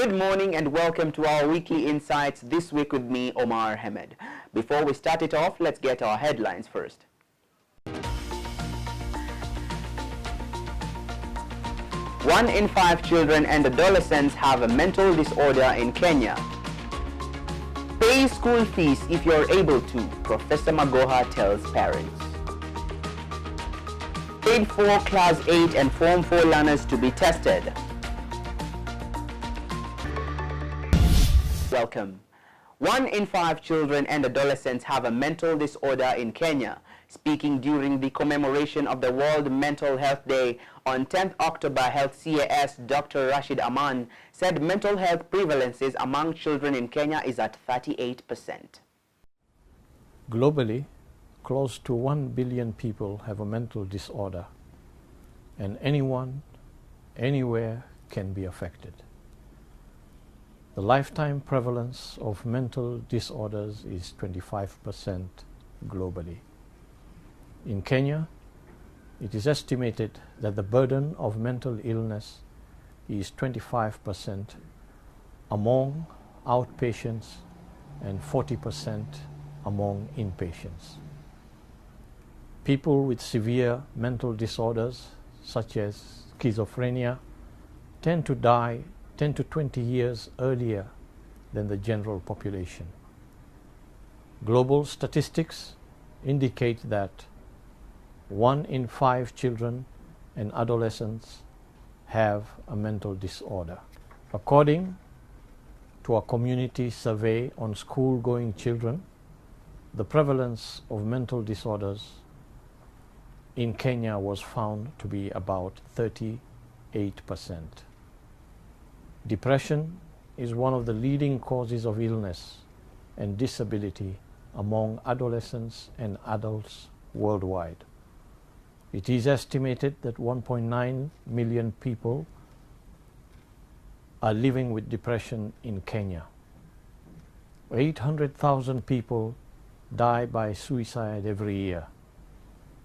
Good morning and welcome to our weekly insights this week with me, Omar Hamed. Before we start it off, let's get our headlines first. 1 in 5 children and adolescents have a mental disorder in Kenya. Pay school fees if you're able to, Professor Magoha tells parents. Grade 4, Class 8 and Form 4 learners to be tested. Welcome. 1 in 5 children and adolescents have a mental disorder in Kenya. Speaking during the commemoration of the World Mental Health Day on 10th October, Health CAS Dr. Rashid Aman said mental health prevalences among children in Kenya is at 38%. Globally, close to 1 billion people have a mental disorder, and anyone, anywhere can be affected. The lifetime prevalence of mental disorders is 25% globally. In Kenya, it is estimated that the burden of mental illness is 25% among outpatients and 40% among inpatients. People with severe mental disorders, such as schizophrenia, tend to die 10 to 20 years earlier than the general population. Global statistics indicate that 1 in 5 children and adolescents have a mental disorder. According to a community survey on school-going children, the prevalence of mental disorders in Kenya was found to be about 38%. Depression is one of the leading causes of illness and disability among adolescents and adults worldwide. It is estimated that 1.9 million people are living with depression in Kenya. 800,000 people die by suicide every year,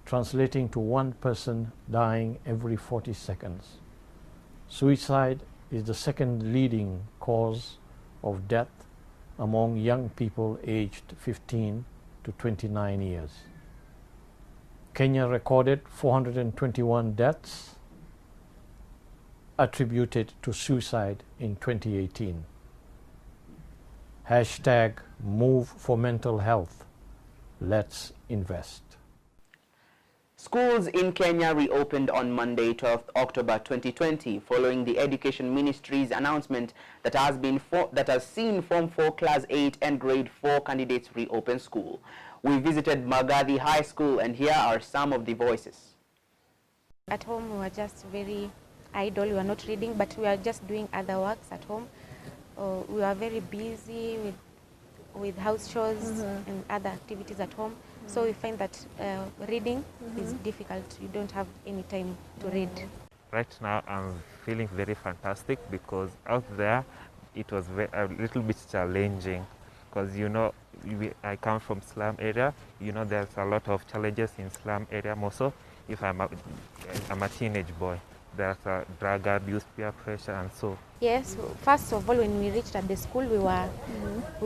translating to 1 person dying every 40 seconds. Suicide is the second leading cause of death among young people aged 15 to 29 years. Kenya recorded 421 deaths attributed to suicide in 2018. Hashtag Move for Mental Health. Let's invest. Schools in Kenya reopened on Monday, 12th October 2020, following the Education Ministry's announcement that has seen Form 4 Class 8 and Grade 4 candidates reopen school. We visited Magoha High School, and here are some of the voices. At home, we were just very idle. We were not reading, but we were just doing other works at home. We were very busy with house chores and other activities at home. So we find that reading is difficult. You don't have any time to read. Right now I'm feeling very fantastic because out there it was a little bit challenging because I come from slum area. There's a lot of challenges in slum area. Also, if I'm a teenage boy, there's a drug abuse, peer pressure, and so. Yes, first of all, when we reached at the school, we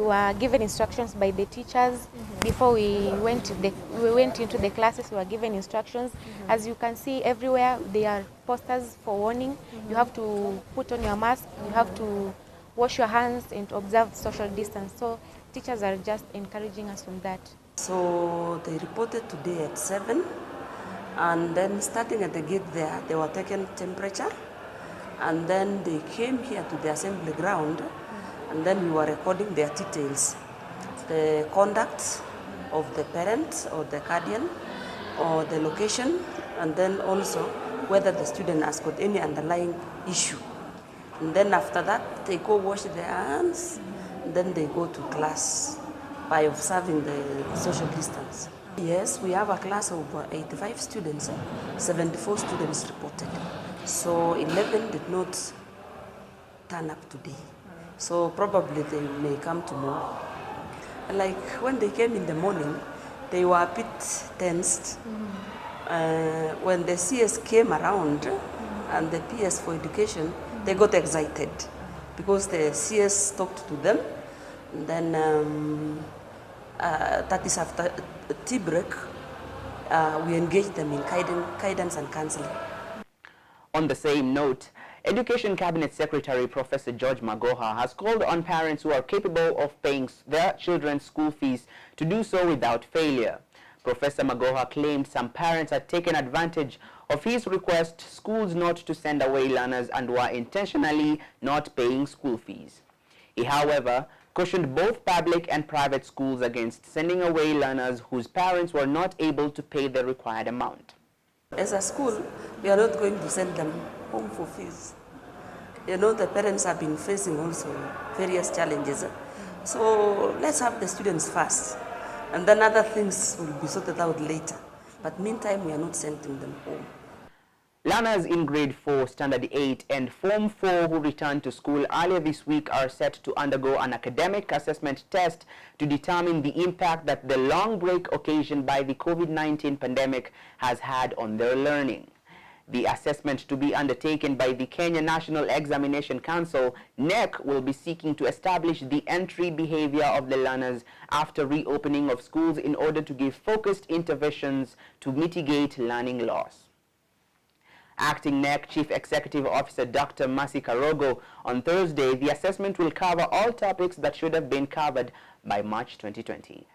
were given instructions by the teachers. Before we went into the classes, we were given instructions. As you can see everywhere, there are posters for warning. You have to put on your mask, you have to wash your hands and observe social distance. So teachers are just encouraging us on that. So they reported today at 7. And then starting at the gate there, they were taken temperature, and then they came here to the assembly ground, and then we were recording their details, the conduct of the parent or the guardian, or the location, and then also whether the student has got any underlying issue. And then after that, they go wash their hands, and then they go to class by observing the social distance. Yes, we have a class of 85 students, 74 students reported. So 11 did not turn up today. So probably they may come tomorrow. Like when they came in the morning, they were a bit tensed. When the CS came around and the PS for education, they got excited. because the CS talked to them. And then that is after tea break, we engaged them in guidance and counseling. On the same note, Education Cabinet Secretary Professor George Magoha has called on parents who are capable of paying their children's school fees to do so without failure. Professor Magoha claimed some parents had taken advantage of his request schools not to send away learners and were intentionally not paying school fees. He, however, cautioned both public and private schools against sending away learners whose parents were not able to pay the required amount. As a school, we are not going to send them home for fees. You know, the parents have been facing also various challenges. So let's have the students first, and then other things will be sorted out later. But meantime, we are not sending them home. Learners in Grade 4, Standard 8 and Form 4 who returned to school earlier this week are set to undergo an academic assessment test to determine the impact that the long break occasioned by the COVID-19 pandemic has had on their learning. The assessment, to be undertaken by the Kenya National Examination Council, NEC, will be seeking to establish the entry behavior of the learners after reopening of schools in order to give focused interventions to mitigate learning loss. Acting NEC Chief Executive Officer Dr. Mercy Karogo on Thursday, the assessment will cover all topics that should have been covered by March 2020.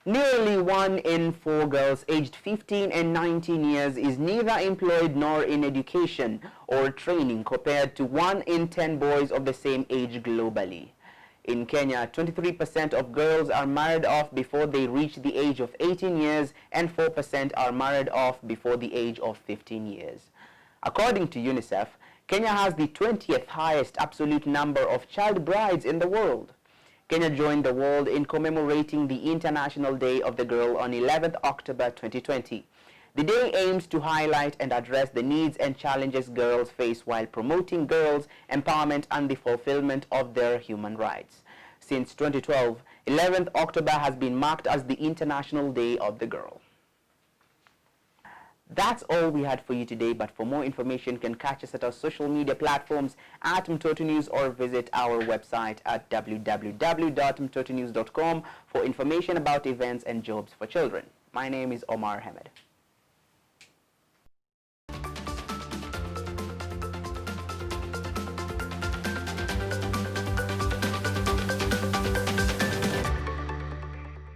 Nearly 1 in 4 girls aged 15 and 19 years is neither employed nor in education or training, compared to 1 in 10 boys of the same age globally. In Kenya, 23% of girls are married off before they reach the age of 18 years and 4% are married off before the age of 15 years. According to UNICEF, Kenya has the 20th highest absolute number of child brides in the world. Kenya joined the world in commemorating the International Day of the Girl on 11th October 2020. The day aims to highlight and address the needs and challenges girls face while promoting girls' empowerment and the fulfillment of their human rights. Since 2012, 11th October has been marked as the International Day of the Girl. That's all we had for you today, but for more information, you can catch us at our social media platforms at Mtoto News or visit our website at www.mtotonews.com for information about events and jobs for children. My name is Omar Ahmed.